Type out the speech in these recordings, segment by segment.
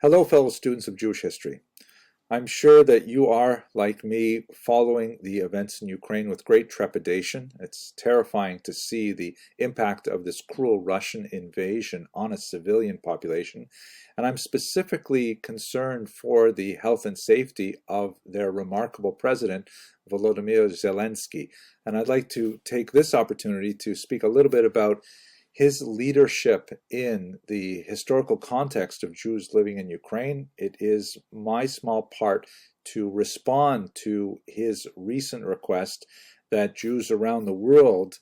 Hello, fellow students of Jewish history. I'm sure that you are, like me, following the events in Ukraine with great trepidation. It's terrifying to see the impact of this cruel Russian invasion on a civilian population. And I'm specifically concerned for the health and safety of their remarkable president, Volodymyr Zelenskky. And I'd like to take this opportunity to speak a little bit about his leadership in the historical context of Jews living in Ukraine. It is my small part to respond to his recent request that Jews around the world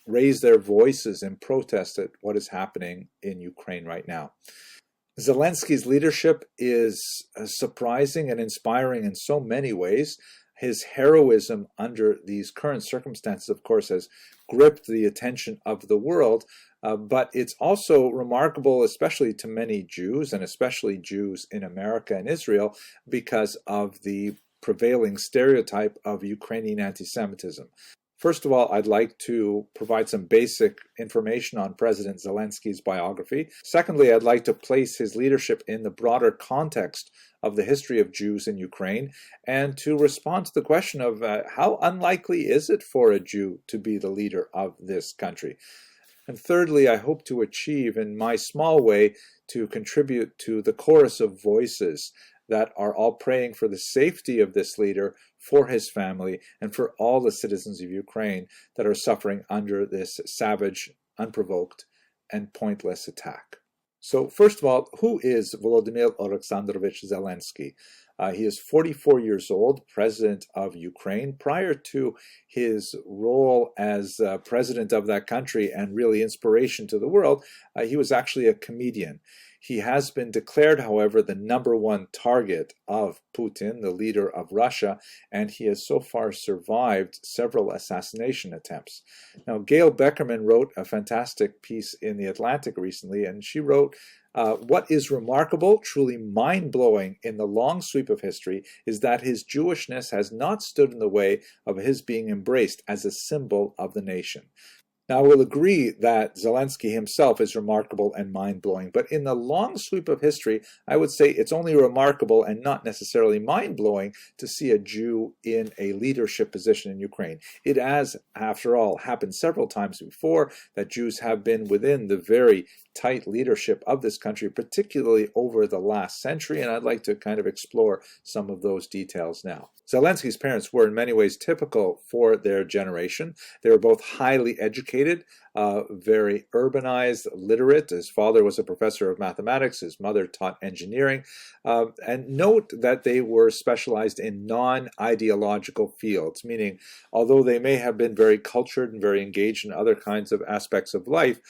raise their voices in protest at what is happening in Ukraine right now. Zelensky's leadership is surprising and inspiring in so many ways. His heroism under these current circumstances, of course, has gripped the attention of the world, but it's also remarkable, especially to many Jews, and especially Jews in America and Israel, because of the prevailing stereotype of Ukrainian anti-Semitism. First of all, I'd like to provide some basic information on President Zelensky's biography. Secondly, I'd like to place his leadership in the broader context of the history of Jews in Ukraine, and to respond to the question of how unlikely is it for a Jew to be the leader of this country. And thirdly, I hope to achieve, in my small way, to contribute to the chorus of voices that are all praying for the safety of this leader, for his family, and for all the citizens of Ukraine that are suffering under this savage, unprovoked, and pointless attack. So first of all, who is Volodymyr Alexandrovich Zelensky? He is 44 years old, president of Ukraine. Prior to his role as president of that country and really inspiration to the world, he was actually a comedian. He has been declared, however, the #1 target of Putin, the leader of Russia, and he has so far survived several assassination attempts. Now, Gail Beckerman wrote a fantastic piece in The Atlantic recently, and she wrote, what is remarkable, truly mind-blowing in the long sweep of history is that his Jewishness has not stood in the way of his being embraced as a symbol of the nation. Now, I will agree that Zelensky himself is remarkable and mind-blowing, but in the long sweep of history, I would say it's only remarkable and not necessarily mind-blowing to see a Jew in a leadership position in Ukraine. It has, after all, happened several times before that Jews have been within the very tight leadership of this country, particularly over the last century, and I'd like to kind of explore some of those details now. Zelensky's parents were in many ways typical for their generation. They were both highly educated, very urbanized, literate. His father was a professor of mathematics, his mother taught engineering, and note that they were specialized in non-ideological fields, meaning although they may have been very cultured and very engaged in other kinds of aspects of life,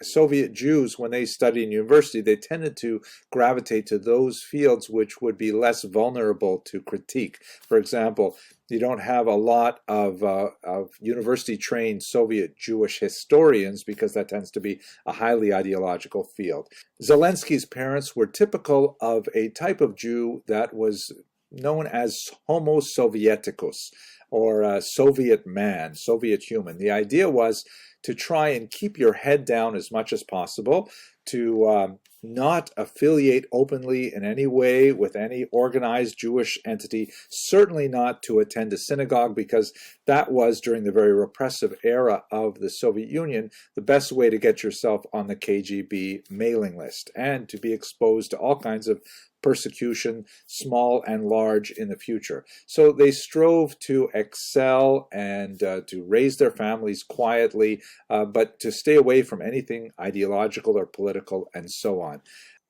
Soviet Jews, when they studied in university, they tended to gravitate to those fields which would be less vulnerable to critique. For example, you don't have a lot of university-trained Soviet Jewish historians because that tends to be a highly ideological field. Zelensky's parents were typical of a type of Jew that was known as Homo Sovieticus, or Soviet man, Soviet human. The idea was to try and keep your head down as much as possible, to not affiliate openly in any way with any organized Jewish entity, certainly not to attend a synagogue, because that was, during the very repressive era of the Soviet Union, the best way to get yourself on the KGB mailing list and to be exposed to all kinds of persecution, small and large, in the future. So they strove to excel and to raise their families quietly, but to stay away from anything ideological or political and so on.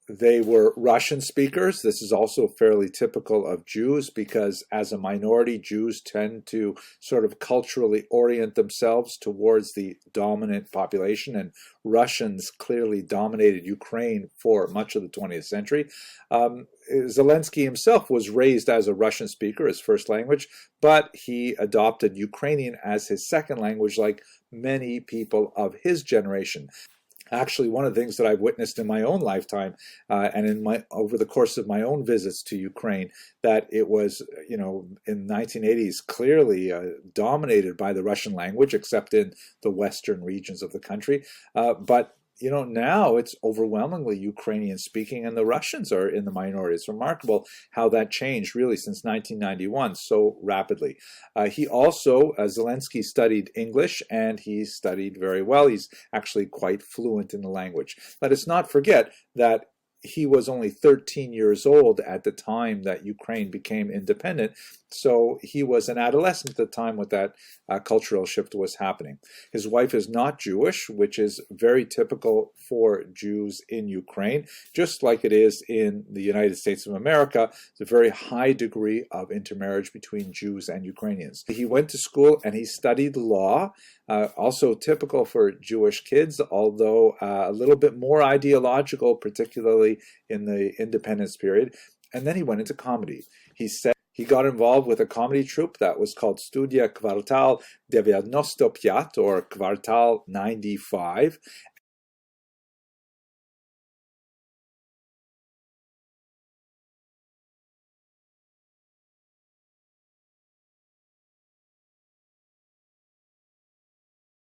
They were Russian speakers. This is also fairly typical of Jews because as a minority, Jews tend to sort of culturally orient themselves towards the dominant population, and Russians clearly dominated Ukraine for much of the 20th century. Zelensky himself was raised as a Russian speaker, his first language, but he adopted Ukrainian as his second language like many people of his generation. Actually, one of the things that I've witnessed in my own lifetime and over the course of my own visits to Ukraine, that it was, in the 1980s, clearly dominated by the Russian language, except in the western regions of the country. But now it's overwhelmingly Ukrainian speaking, and the Russians are in the minority. It's remarkable how that changed really since 1991 so rapidly. He also, Zelensky studied English, and he studied very well. He's actually quite fluent in the language. Let us not forget that he was only 13 years old at the time that Ukraine became independent, so he was an adolescent at the time when that cultural shift was happening. His wife is not Jewish, which is very typical for Jews in Ukraine, just like it is in the United States of America. It's a very high degree of intermarriage between Jews and Ukrainians. He went to school and he studied law, also typical for Jewish kids, although a little bit more ideological, particularly in the independence period. And then he went into comedy. He said he got involved with a comedy troupe that was called Studia Kvartal 95, or Kvartal 95,